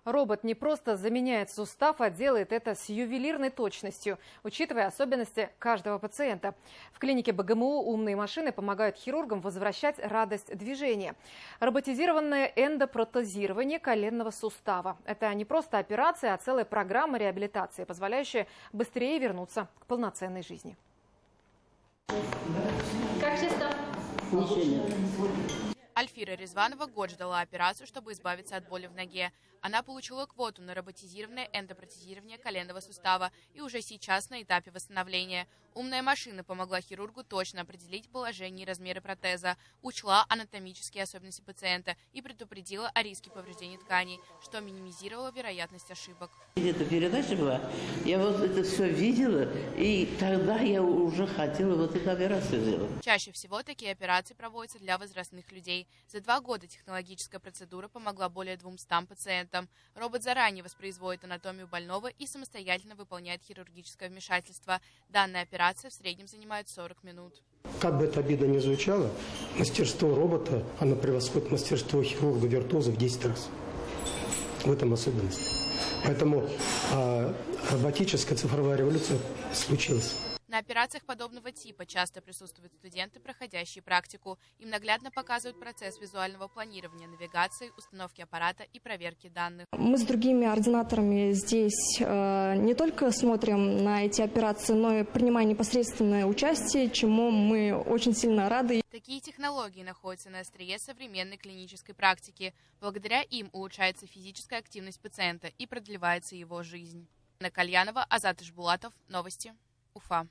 Робот не просто заменяет сустав, а делает это с ювелирной точностью, учитывая особенности каждого пациента. В клинике БГМУ умные машины помогают хирургам возвращать радость движения. Роботизированное эндопротезирование коленного сустава. Это не просто операция, а целая программа реабилитации, позволяющая быстрее вернуться к полноценной жизни. Как часто? Альфира Резванова год ждала операцию, чтобы избавиться от боли в ноге. Она получила квоту на роботизированное эндопротезирование коленного сустава и уже сейчас на этапе восстановления. Умная машина помогла хирургу точно определить положение и размеры протеза, учла анатомические особенности пациента и предупредила о риске повреждения тканей, что минимизировало вероятность ошибок. Эта передача была, я вот это все видела, и тогда я уже хотела вот эту операцию сделать. Чаще всего такие операции проводятся для возрастных людей. За 2 года технологическая процедура помогла более 200 пациентам. Робот заранее воспроизводит анатомию больного и самостоятельно выполняет хирургическое вмешательство. Данная операция в среднем занимает 40 минут. Как бы это обидно ни звучало, мастерство робота, оно превосходит мастерство хирурга-виртуоза в 10 раз. В этом особенность. Поэтому роботическая цифровая революция случилась. На операциях подобного типа часто присутствуют студенты, проходящие практику. Им наглядно показывают процесс визуального планирования, навигации, установки аппарата и проверки данных. Мы с другими ординаторами здесь не только смотрим на эти операции, но и принимаем непосредственное участие, чему мы очень сильно рады. Такие технологии находятся на острие современной клинической практики. Благодаря им улучшается физическая активность пациента и продлевается его жизнь. Анна Кальянова, Азат Ишбулатов. Новости. Уфа.